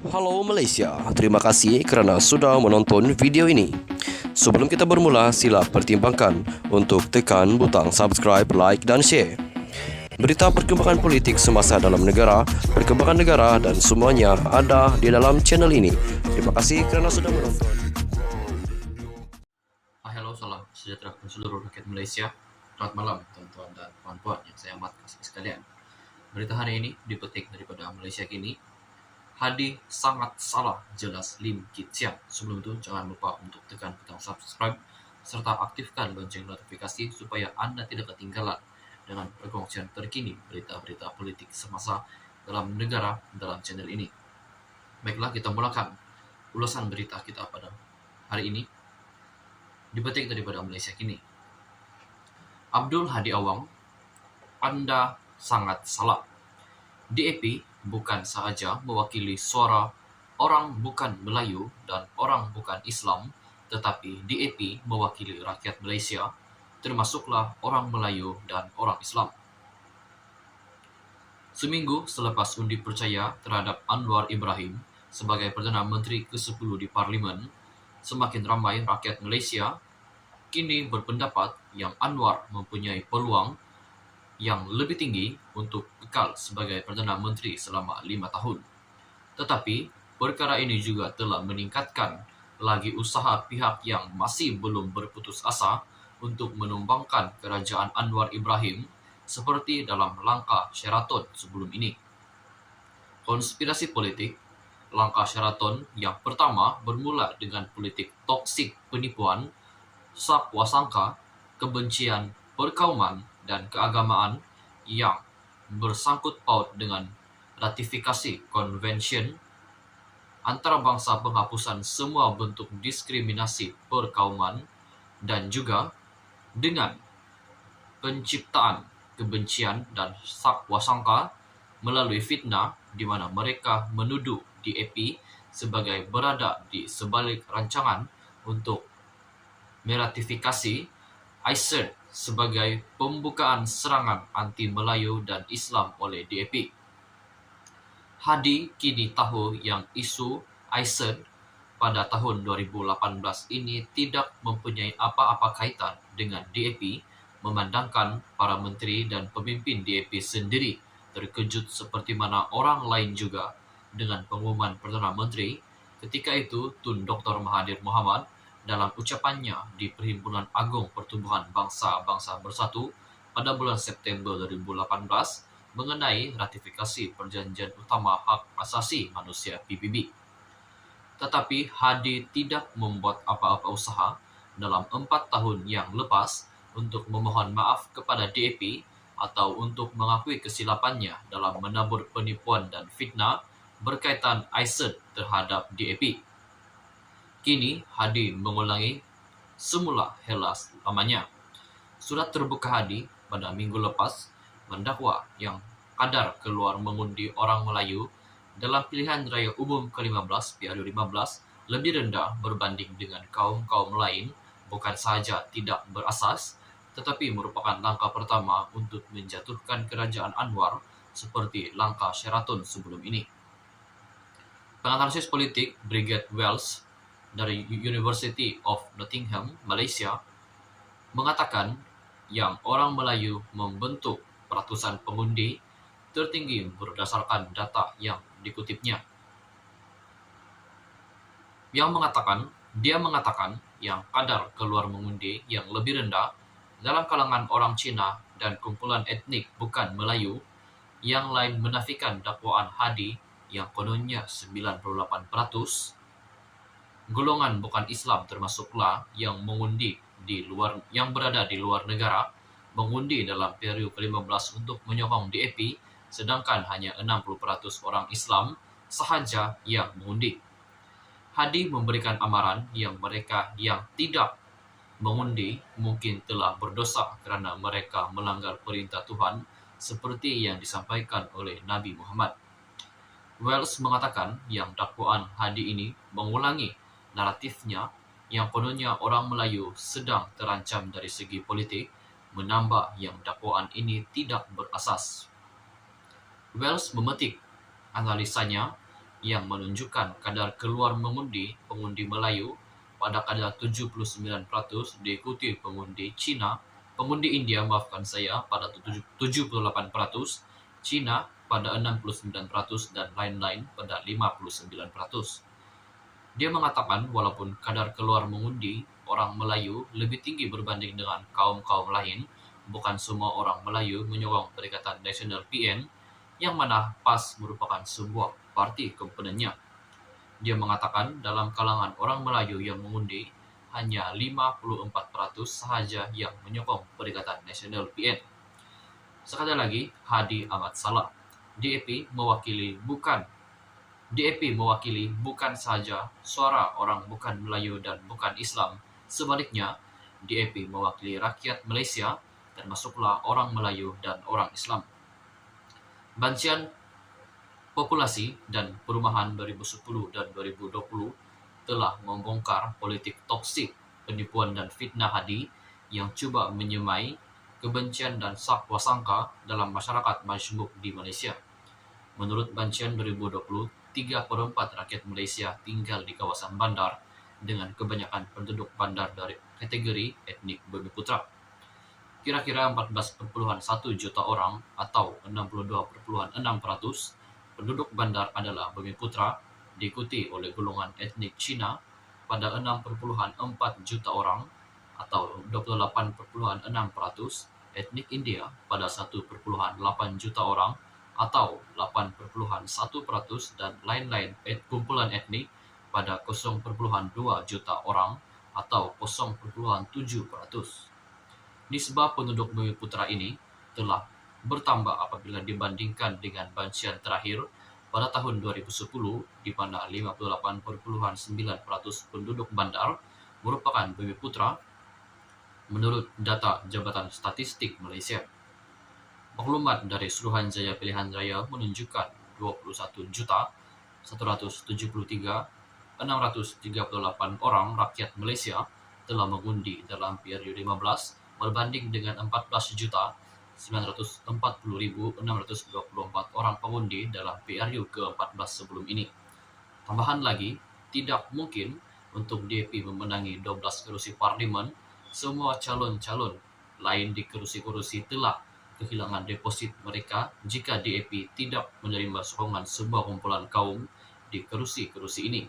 Halo Malaysia, terima kasih kerana sudah menonton video ini. Sebelum kita bermula, sila pertimbangkan untuk tekan butang subscribe, like dan share. Berita perkembangan politik semasa dalam negara, perkembangan negara dan semuanya ada di dalam channel ini. Terima kasih kerana sudah menonton. Halo, salam sejahtera untuk seluruh rakyat Malaysia. Selamat malam tuan-tuan dan puan-puan yang saya amat kasih sekalian. Berita hari ini dipetik daripada Malaysia Kini. Hadi sangat salah, jelas Lim Kit Siang. Sebelum itu jangan lupa untuk tekan butang subscribe serta aktifkan lonceng notifikasi supaya Anda tidak ketinggalan dengan perkongsian terkini berita-berita politik semasa dalam negara dalam channel ini. Baiklah, kita mulakan ulasan berita kita pada hari ini. Dipetik daripada Malaysia Kini. Abdul Hadi Awang, Anda sangat salah. DAP bukan sahaja mewakili suara orang bukan Melayu dan orang bukan Islam, tetapi DAP mewakili rakyat Malaysia, termasuklah orang Melayu dan orang Islam. Seminggu selepas undi percaya terhadap Anwar Ibrahim sebagai Perdana Menteri ke-10 di Parlimen, semakin ramai rakyat Malaysia kini berpendapat yang Anwar mempunyai peluang yang lebih tinggi untuk kekal sebagai Perdana Menteri selama 5 tahun. Tetapi, perkara ini juga telah meningkatkan lagi usaha pihak yang masih belum berputus asa untuk menumbangkan kerajaan Anwar Ibrahim seperti dalam langkah Sheraton sebelum ini. Konspirasi politik, langkah Sheraton yang pertama bermula dengan politik toksik penipuan, sakwasangka, kebencian, perkauman, dan keagamaan yang bersangkut paut dengan ratifikasi konvensyen antarabangsa penghapusan semua bentuk diskriminasi perkauman dan juga dengan penciptaan kebencian dan sakwasangka melalui fitnah di mana mereka menuduh DAP sebagai berada di sebalik rancangan untuk meratifikasi ICED sebagai pembukaan serangan anti-Melayu dan Islam oleh DAP. Hadi kini tahu yang isu ICED pada tahun 2018 ini tidak mempunyai apa-apa kaitan dengan DAP, memandangkan para menteri dan pemimpin DAP sendiri terkejut seperti mana orang lain juga dengan pengumuman Perdana Menteri. Ketika itu, Tun Dr. Mahathir Mohamad dalam ucapannya di Perhimpunan Agung Pertubuhan Bangsa-Bangsa Bersatu pada bulan September 2018 mengenai ratifikasi Perjanjian Utama Hak Asasi Manusia PBB. Tetapi Hadi tidak membuat apa-apa usaha dalam 4 tahun yang lepas untuk memohon maaf kepada DAP atau untuk mengakui kesilapannya dalam menabur penipuan dan fitnah berkaitan ICED terhadap DAP. Kini Hadi mengulangi semula helas lamanya. Surat terbuka Hadi pada minggu lepas mendakwa yang kadar keluar mengundi orang Melayu dalam pilihan raya umum ke-15 PRU15 lebih rendah berbanding dengan kaum-kaum lain bukan sahaja tidak berasas, tetapi merupakan langkah pertama untuk menjatuhkan kerajaan Anwar seperti langkah Sheraton sebelum ini. Penganalisis politik Brigade Wells dari University of Nottingham, Malaysia, mengatakan yang orang Melayu membentuk ratusan pengundi tertinggi berdasarkan data yang dikutipnya. Dia mengatakan yang kadar keluar mengundi yang lebih rendah dalam kalangan orang Cina dan kumpulan etnik bukan Melayu. Yang lain menafikan dakwaan Hadi yang kononnya 98%. Golongan bukan Islam termasuklah yang mengundi yang berada di luar negara mengundi dalam periode ke-15 untuk menyokong DAP, sedangkan hanya 60% orang Islam sahaja yang mengundi. Hadi memberikan amaran yang mereka yang tidak mengundi mungkin telah berdosa kerana mereka melanggar perintah Tuhan seperti yang disampaikan oleh Nabi Muhammad. Wells mengatakan yang dakwaan Hadi ini mengulangi naratifnya yang kononnya orang Melayu sedang terancam dari segi politik, menambah yang dakwaan ini tidak berasas. Wells memetik analisanya yang menunjukkan kadar keluar mengundi pengundi Melayu pada kadar 79% diikuti pengundi India pada 78%, Cina pada 69% dan lain-lain pada 59%. Dia mengatakan walaupun kadar keluar mengundi orang Melayu lebih tinggi berbanding dengan kaum-kaum lain, bukan semua orang Melayu menyokong Perikatan Nasional PN, yang mana PAS merupakan sebuah parti komponennya. Dia mengatakan dalam kalangan orang Melayu yang mengundi, hanya 54% sahaja yang menyokong Perikatan Nasional PN. Sekali lagi, Hadi Ahmad Salah. DAP mewakili bukan sahaja suara orang bukan Melayu dan bukan Islam. Sebaliknya, DAP mewakili rakyat Malaysia, termasuklah orang Melayu dan orang Islam. Bancian Populasi dan Perumahan 2010 dan 2020 telah membongkar politik toksik, penipuan dan fitnah Hadi yang cuba menyemai kebencian dan sakwasangka dalam masyarakat majmuk di Malaysia. Menurut Bancian 2020, 3/4 rakyat Malaysia tinggal di kawasan bandar dengan kebanyakan penduduk bandar dari kategori etnik Bumiputra. Kira-kira 14,1 juta orang atau 62,6% penduduk bandar adalah Bumiputra, diikuti oleh golongan etnik Cina pada 6,4 juta orang atau 28,6%, etnik India pada 1,8 juta orang atau 8,1%, dan lain-lain kumpulan etnik pada 0,2 juta orang atau 0,7%. Nisbah penduduk Bumiputra ini telah bertambah apabila dibandingkan dengan bancian terakhir pada tahun 2010, di mana 58,9% penduduk bandar merupakan Bumiputra menurut data Jabatan Statistik Malaysia. Maklumat dari Suruhanjaya Pilihan Raya menunjukkan 21,173,638 orang rakyat Malaysia telah mengundi dalam PRU 15 berbanding dengan 14,940,624 orang pengundi dalam PRU ke-14 sebelum ini. Tambahan lagi, tidak mungkin untuk DAP memenangi 12 kerusi parlimen. Semua calon-calon lain di kerusi-kerusi telah kehilangan deposit mereka jika DAP tidak menerima sokongan sebuah kumpulan kaum di kerusi-kerusi ini.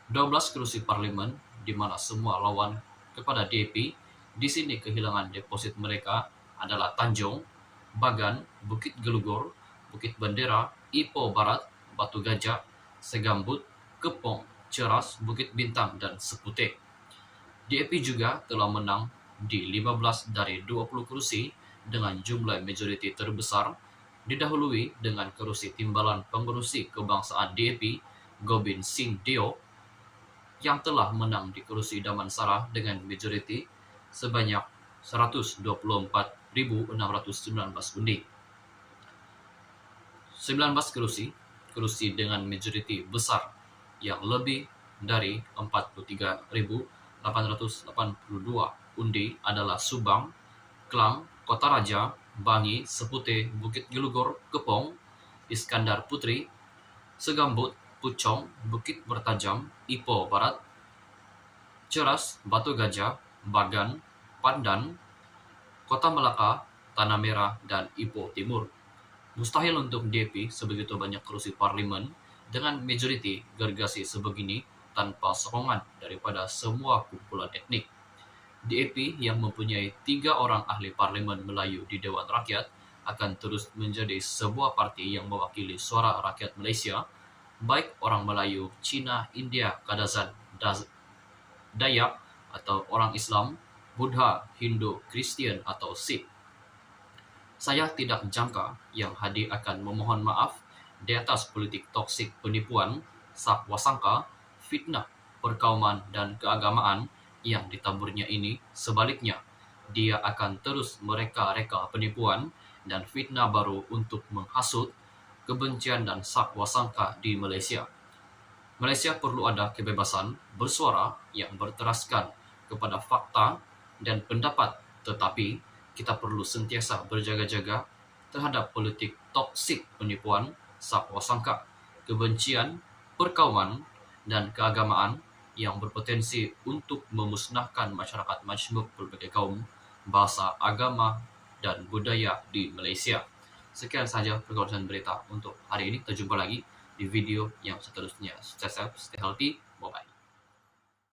12 kerusi parlimen di mana semua lawan kepada DAP di sini kehilangan deposit mereka adalah Tanjung, Bagan, Bukit Gelugor, Bukit Bendera, Ipoh Barat, Batu Gajah, Segambut, Kepong, Ceras, Bukit Bintang, dan Seputeh. DAP juga telah menang di 15 dari 20 kursi dengan jumlah majoriti terbesar, didahului dengan kerusi timbalan pengurusi kebangsaan DAP, Gobind Singh Deo, yang telah menang di kerusi Damansara dengan majoriti sebanyak 124,619 undi. 19 kerusi dengan majoriti besar yang lebih dari 43,882 undi adalah Subang, Klang, Kota Raja, Bangi, Seputeh, Bukit Gelugor, Kepong, Iskandar Puteri, Segambut, Puchong, Bukit Bertajam, Ipoh Barat, Ceras, Batu Gajah, Bagan, Pandan, Kota Melaka, Tanah Merah, dan Ipoh Timur. Mustahil untuk DAP sebegitu banyak kursi parlimen dengan majoriti gergasi sebegini tanpa sokongan daripada semua kumpulan etnik. DAP yang mempunyai 3 orang ahli parlimen Melayu di Dewan Rakyat akan terus menjadi sebuah parti yang mewakili suara rakyat Malaysia, baik orang Melayu, Cina, India, Kadazan, Dayak, atau orang Islam, Buddha, Hindu, Kristian, atau Sikh. Saya tidak jangka yang Hadi akan memohon maaf di atas politik toksik penipuan, sakwasangka, fitnah, perkauman, dan keagamaan yang ditaburnya ini. Sebaliknya, dia akan terus mereka-reka penipuan dan fitnah baru untuk menghasut kebencian dan sakwasangka di Malaysia. Malaysia perlu ada kebebasan bersuara yang berteraskan kepada fakta dan pendapat, tetapi kita perlu sentiasa berjaga-jaga terhadap politik toksik penipuan, sakwasangka. kebencian, perkauman, dan keagamaan yang berpotensi untuk memusnahkan masyarakat majmuk berbagai kaum, bahasa, agama, dan budaya di Malaysia. Sekian sahaja perkongsian berita untuk hari ini. Kita jumpa lagi di video yang seterusnya. Stay safe, stay healthy,